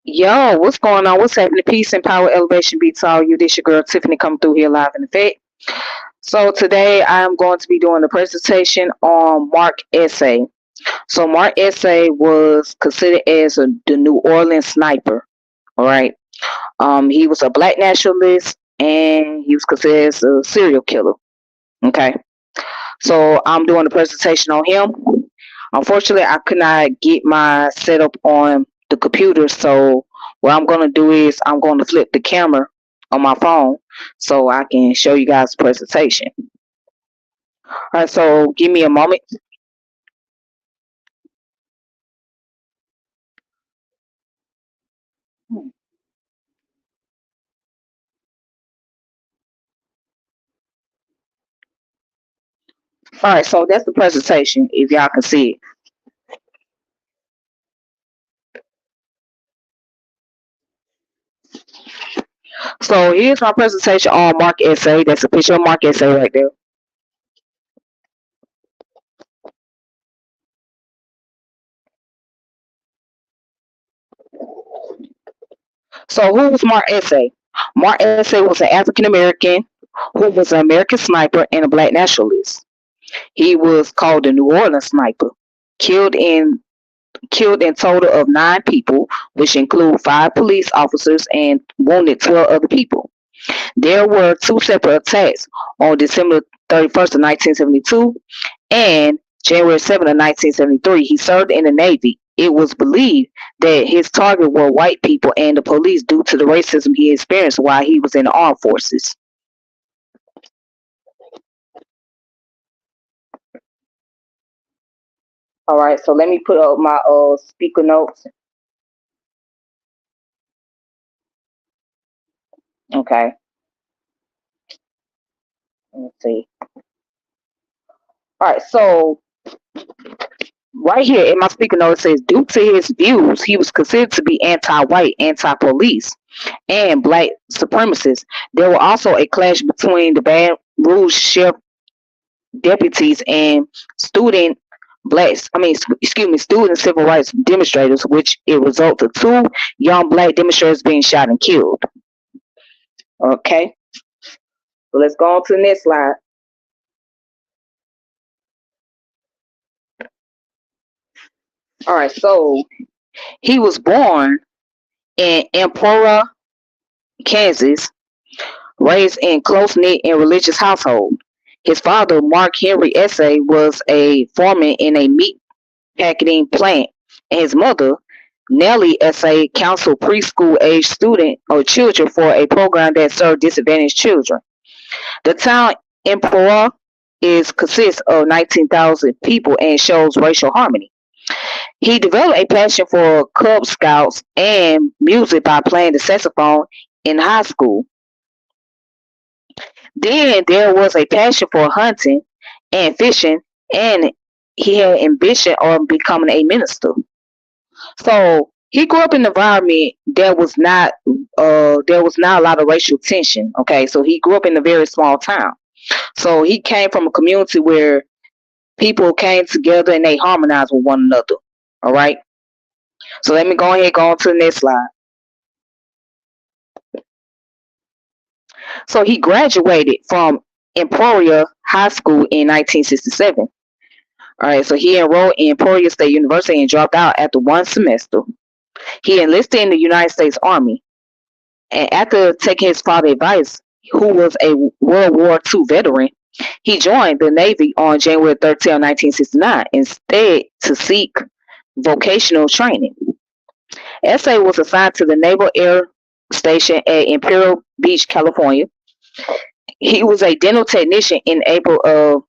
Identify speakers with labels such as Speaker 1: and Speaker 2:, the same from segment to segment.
Speaker 1: Yo, what's going on? What's happening? Peace and power, elevation be to all you. This your girl Tiffany coming through here live in effect. So today I am going to be doing a presentation on Mark Essay. So Mark Essay was considered as the New Orleans sniper. All right. He was a black nationalist and he was considered as a serial killer. Okay. So I'm doing a presentation on him. Unfortunately, I could not get my setup on the computer. So what I'm going to do is I'm going to flip the camera on my phone so I can show you guys the presentation. All right, so give me a moment. All right, so that's the presentation if y'all can see it. So here's my presentation on Mark Essay. That's a picture of Mark Essay right there. So who was Mark Essay? Mark Essay was an African American who was an American sniper and a black nationalist. He was called the New Orleans sniper. Killed in killed in total of 9 people, which include 5 police officers and wounded 12 other people. There were 2 separate attacks on December 31st of 1972 and January 7th of 1973. He served in the Navy. It was believed that his target were white people and the police due to the racism he experienced while he was in the armed forces. All right, so let me put up my speaker notes. Okay, let's see. All right, so right here in my speaker note, it says, due to his views, he was considered to be anti-white, anti-police, and black supremacists. There was also a clash between the Baton Rouge sheriff deputies and student blacks. Excuse me, student civil rights demonstrators, which it resulted in 2 young black demonstrators being shot and killed. Okay, so let's go on to the next slide. All right, so he was born in Emporia, Kansas, raised in close-knit and religious household. His father, Mark Henry Essay, was a foreman in a meat packing plant, and his mother, Nellie Essay, counseled preschool-age student or children for a program that served disadvantaged children. The town Emperor is consists of 19,000 people and shows racial harmony. He developed a passion for Cub Scouts and music by playing the saxophone in high school. Then there was a passion for hunting and fishing, and he had ambition of becoming a minister. So he grew up in an environment that was not there was not a lot of racial tension. Okay, so he grew up in a very small town. So he came from a community where people came together and they harmonized with one another. All right. So let me go ahead and go on to the next slide. So he graduated from Emporia High School in 1967. All right, so he enrolled in Emporia State University and dropped out after 1 semester. He enlisted in the United States Army, and after taking his father's advice, who was a World War II veteran, he joined the Navy on January 13, 1969, instead to seek vocational training. Essay was assigned to the Naval Air Station at Imperial Beach, California. He was a dental technician in April of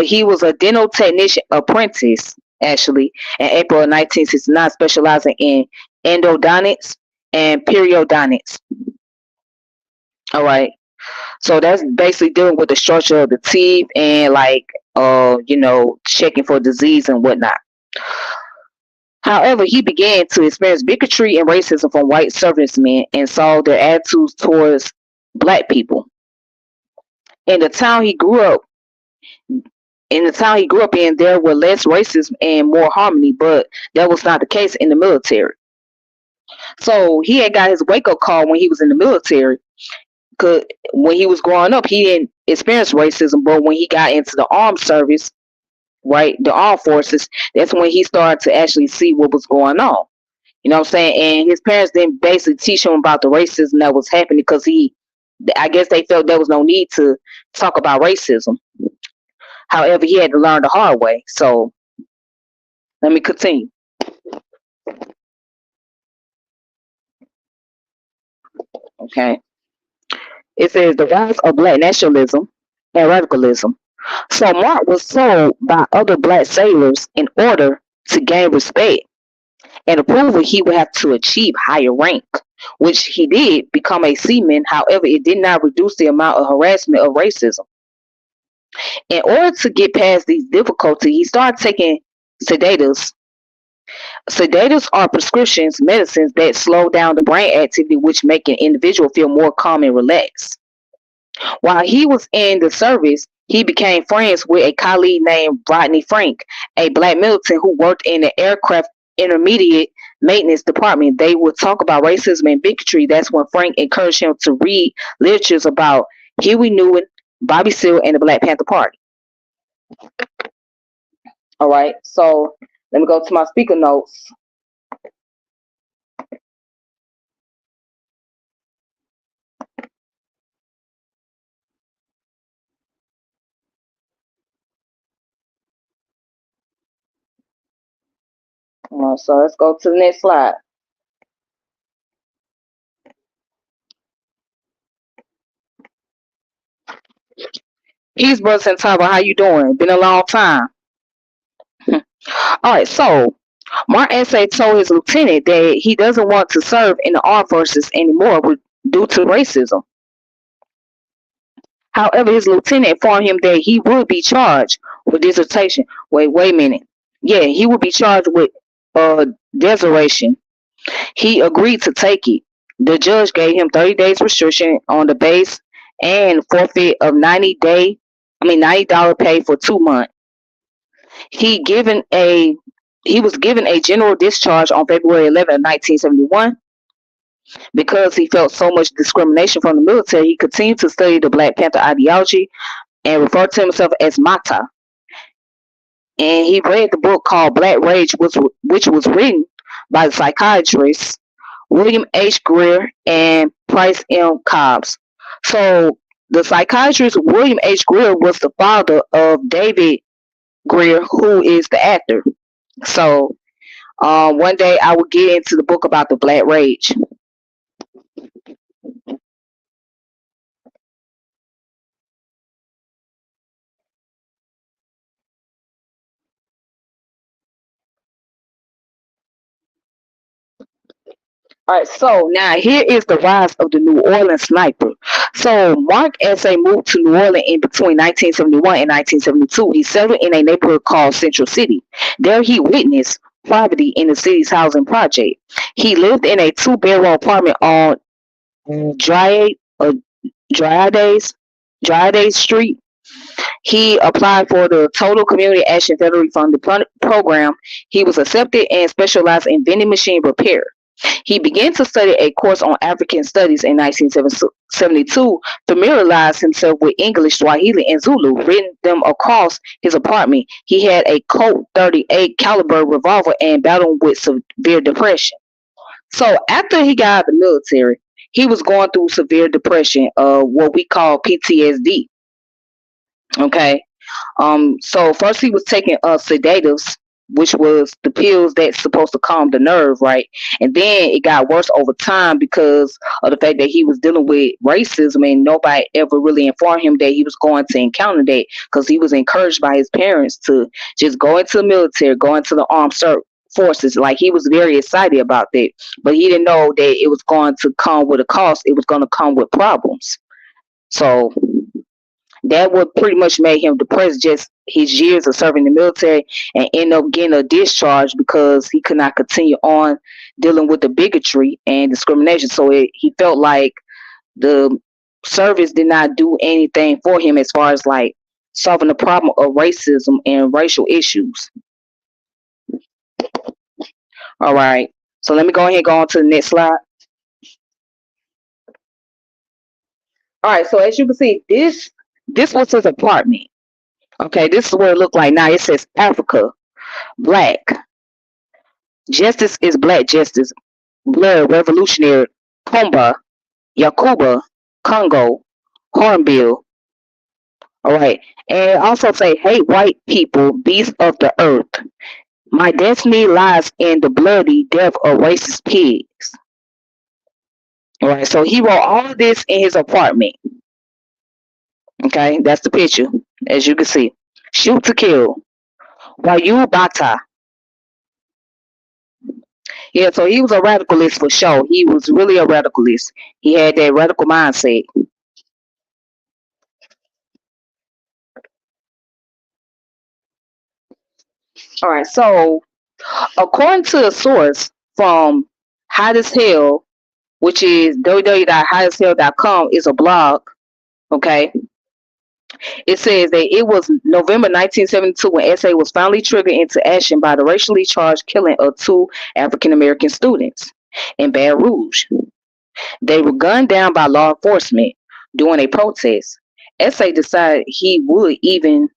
Speaker 1: he was a dental technician apprentice actually in April of 1969, specializing in endodontics and periodontics. All right, so that's basically dealing with the structure of the teeth and checking for disease and whatnot. However, he began to experience bigotry and racism from white servicemen and saw their attitudes towards black people. In the town he grew up in, there were less racism and more harmony, but that was not the case in the military. So he had got his wake up call when he was in the military. Cause when he was growing up, he didn't experience racism, but when he got into the armed service, right, the armed forces, that's when he started to actually see what was going on. You know what I'm saying? And his parents didn't basically teach him about the racism that was happening because I guess they felt there was no need to talk about racism. However, he had to learn the hard way. So let me continue. Okay. It says the rise of black nationalism and radicalism. So Mark was told by other black sailors in order to gain respect and approval, he would have to achieve higher rank, which he did become a seaman. However, it did not reduce the amount of harassment of racism. In order to get past these difficulties, he started taking sedatives. Sedatives are prescriptions, medicines that slow down the brain activity, which make an individual feel more calm and relaxed. While he was in the service, he became friends with a colleague named Rodney Frank, a black militant who worked in the aircraft intermediate maintenance department. They would talk about racism and bigotry. That's when Frank encouraged him to read literatures about Huey Newton, Bobby Seale, and the Black Panther Party. All right, so let me go to my speaker notes. So let's go to the next slide. Peace, brothers and Tyler. How you doing? Been a long time. All right, so Mark Essay told his lieutenant that he doesn't want to serve in the armed forces anymore due to racism. However, his lieutenant informed him that he would be charged with desertion. Wait a minute. Yeah, he would be charged with desertion. He agreed to take it. The judge gave him 30 days restriction on the base and forfeit of $90 pay for 2 months. He given a he was given a general discharge on February 11, 1971. Because he felt so much discrimination from the military, he continued to study the Black Panther ideology and referred to himself as Mata. And he read the book called Black Rage, which was written by the psychiatrists William H. Greer and Price M. Cobbs. So the psychiatrist William H. Greer was the father of David Greer, who is the actor. So one day I will get into the book about the Black Rage. All right, so now here is the rise of the New Orleans sniper. So Mark S.A. moved to New Orleans in between 1971 and 1972. He settled in a neighborhood called Central City. There he witnessed poverty in the city's housing project. He lived in a two-bedroom apartment on Dryades, Dryades, Dryades Street. He applied for the Total Community Action federally funded program. He was accepted and specialized in vending machine repair. He began to study a course on African studies in 1972, familiarized himself with English, Swahili, and Zulu, written them across his apartment. He had a Colt 38 caliber revolver and battled with severe depression. So after he got out of the military, he was going through severe depression, what we call PTSD. Okay. So first he was taking sedatives, which was the pills that's supposed to calm the nerve, right? And then it got worse over time because of the fact that he was dealing with racism and nobody ever really informed him that he was going to encounter that, because he was encouraged by his parents to just go into the military, go into the armed forces. Like, he was very excited about that, but he didn't know that it was going to come with a cost. It was going to come with problems. So that would pretty much make him depressed, just his years of serving in the military, and end up getting a discharge because he could not continue on dealing with the bigotry and discrimination. So he felt like the service did not do anything for him as far as like solving the problem of racism and racial issues. All right. So let me go ahead and go on to the next slide. All right, so as you can see, this was his apartment. Okay, this is what it looked like. Now it says Africa, black. Justice is black justice. Blood revolutionary. Kumba, Yakuba, Congo, Hornbill. All right, and also say, hate white people, beasts of the earth. My destiny lies in the bloody death of racist pigs. All right, so he wrote all of this in his apartment. Okay, that's the picture, as you can see. Shoot to kill. Wayu Bata. Yeah, so he was a radicalist for sure. He was really a radicalist. He had that radical mindset. All right, so according to a source from Hot as Hell, which is www.hotasshell.com, is a blog. Okay, it says that it was November 1972 when SA was finally triggered into action by the racially charged killing of two African American students in Baton Rouge. They were gunned down by law enforcement during a protest. SA decided he would even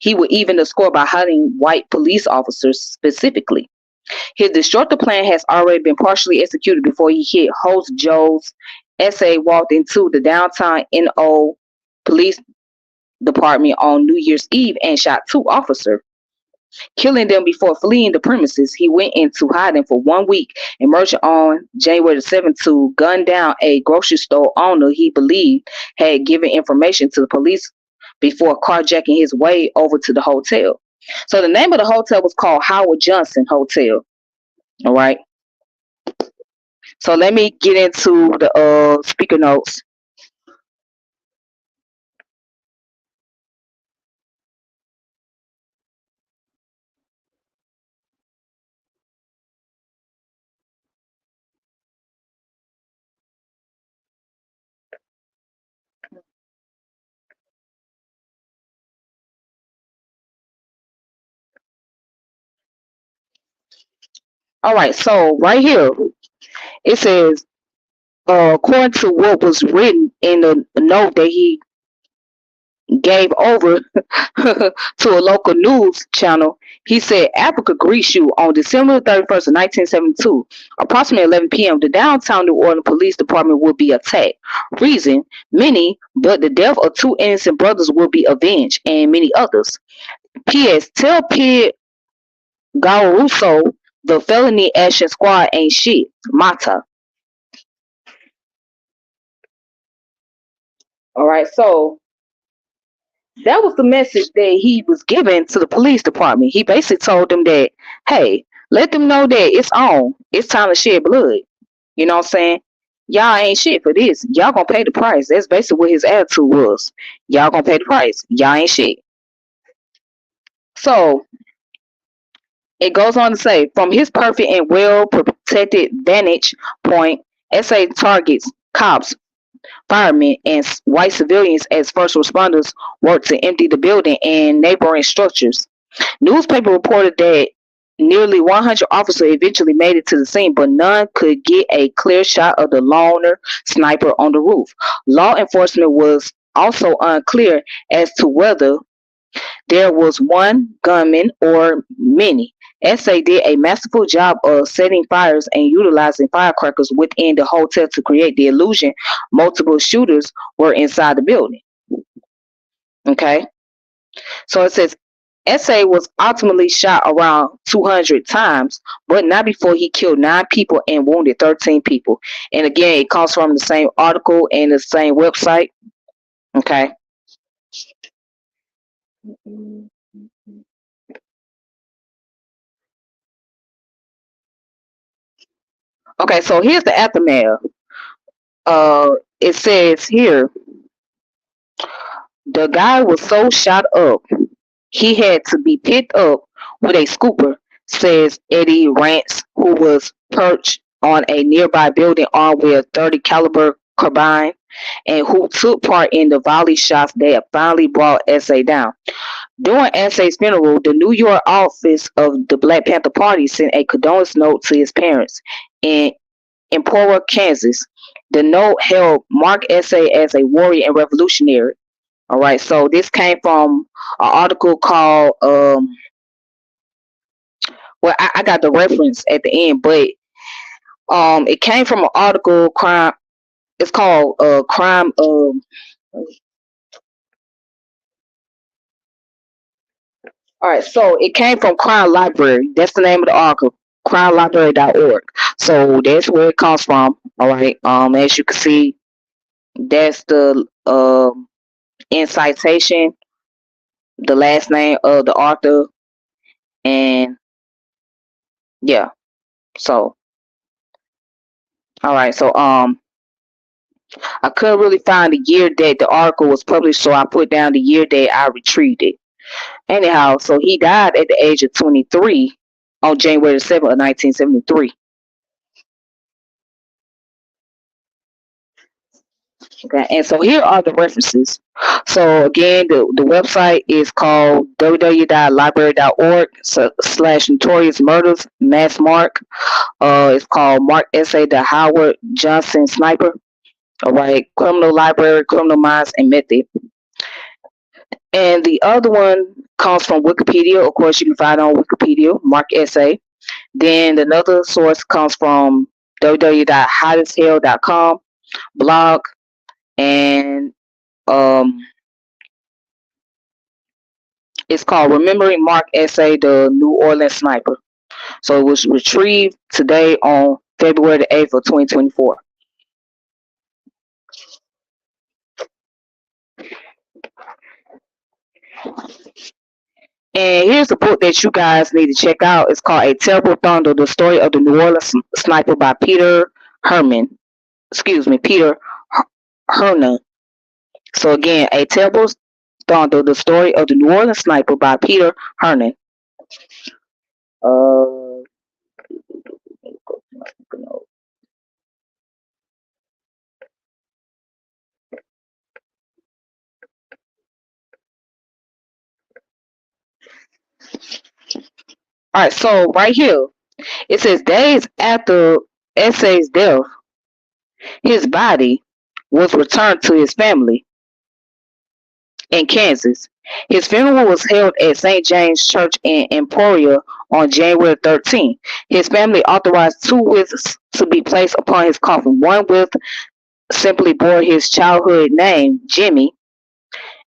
Speaker 1: the score by hunting white police officers specifically. His destructive plan has already been partially executed before he hit Host Joe's. SA walked into the downtown NO police department on New Year's Eve and shot two officers, killing them before fleeing the premises. He went into hiding for 1 week, emerging on January the 7th to gun down a grocery store owner he believed had given information to the police before carjacking his way over to the hotel. So the name of the hotel was called Howard Johnson Hotel. All right. So let me get into the speaker notes. All right. So right here it says, according to what was written in the note that he gave over to a local news channel, he said, Africa greets you on December 31st of 1972. Approximately 11 p.m., the downtown New Orleans Police Department will be attacked. Reason, many, but the death of two innocent brothers will be avenged, and many others. P.S. Tell Pid Gaurusso the felony action squad ain't shit. Mata. All right, so that was the message that he was giving to the police department. He basically told them that, hey, let them know that it's on. It's time to shed blood. You know what I'm saying? Y'all ain't shit for this. Y'all gonna pay the price. That's basically what his attitude was. Y'all gonna pay the price. Y'all ain't shit. So it goes on to say, from his perfect and well protected vantage point, SA targets cops, firemen, and white civilians as first responders work to empty the building and neighboring structures. Newspaper reported that nearly 100 officers eventually made it to the scene, but none could get a clear shot of the loner sniper on the roof. Law enforcement was also unclear as to whether there was one gunman or many. SA did a masterful job of setting fires and utilizing firecrackers within the hotel to create the illusion multiple shooters were inside the building. Okay, so it says SA was ultimately shot around 200 times, but not before he killed 9 people and wounded 13 people. And again, it comes from the same article and the same website. Okay. Okay, so here's the aftermath. It says here, the guy was so shot up, he had to be picked up with a scooper, says Eddie Rance, who was perched on a nearby building armed with a 30 caliber carbine and who took part in the volley shots that finally brought SA down. During Essay's funeral, the New York office of the Black Panther Party sent a condolence note to his parents in Emporia, Kansas. The note hailed Mark Essay as a warrior and revolutionary. All right, so this came from an article called well, I got the reference at the end, but it came from an article crime. It's called crime. All right, so it came from Crime Library. That's the name of the article, crimelibrary.org. So that's where it comes from. All right. As you can see, that's the in citation, the last name of the author, and yeah. So all right. So I couldn't really find the year that the article was published, so I put down the year that I retrieved it. Anyhow, so he died at the age of 23 on January 7th of 1973. Okay, and so here are the references. So again, the website is called www.library.org slash notorious murders mass mark. It's called Mark Essay the Howard Johnson Sniper. All right, criminal library, criminal minds and method. And the other one comes from Wikipedia. Of course, you can find it on Wikipedia, Mark Essay. Then another source comes from www.hottashell.com blog, and it's called Remembering Mark Essay, the New Orleans Sniper. So it was retrieved today on February the 8th of 2024. And here's a book that you guys need to check out. It's called A Terrible Thunder, the story of the New Orleans Sniper by Peter Herman. Excuse me, Peter Hernan. So again, A Terrible Thunder, the story of the New Orleans Sniper by Peter Hernan. All right, so right here, it says days after Essay's death, his body was returned to his family in Kansas. His funeral was held at St. James Church in Emporia on January 13th. His family authorized 2 wreaths to be placed upon his coffin. One wreath simply bore his childhood name, Jimmy,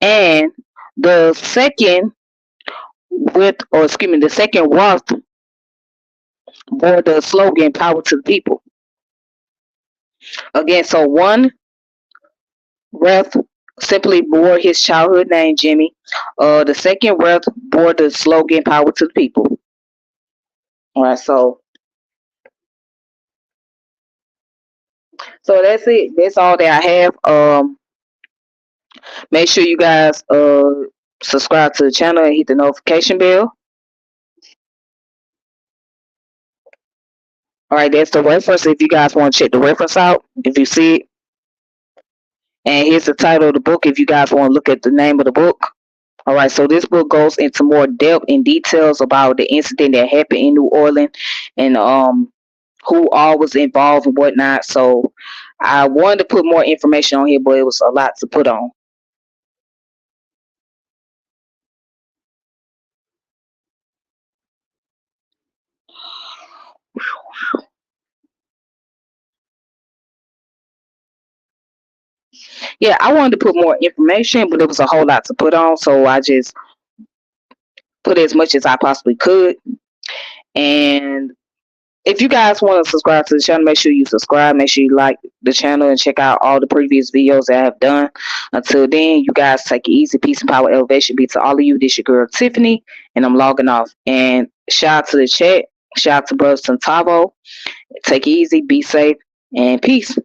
Speaker 1: and the second the second wreath bore the slogan "Power to the People." Again, so one wreath simply bore his childhood name, Jimmy. The second wreath bore the slogan "Power to the People." All right, so that's it. That's all that I have. Make sure you guys subscribe to the channel and hit the notification bell. All right, that's the reference. If you guys want to check the reference out, if you see it, and here's the title of the book. If you guys want to look at the name of the book. All right, so this book goes into more depth and details about the incident that happened in New Orleans and who all was involved and whatnot. So I wanted to put more information on here, but it was a lot to put on. Yeah, I wanted to put more information, but it was a whole lot to put on. So I just put as much as I possibly could. And if you guys want to subscribe to the channel, make sure you subscribe. Make sure you like the channel and check out all the previous videos that I have done. Until then, you guys take it easy. Peace and power elevation be to all of you. This your girl Tiffany, and I'm logging off. And shout out to the chat. Shout out to Brother Santavo. Take it easy. Be safe. And peace.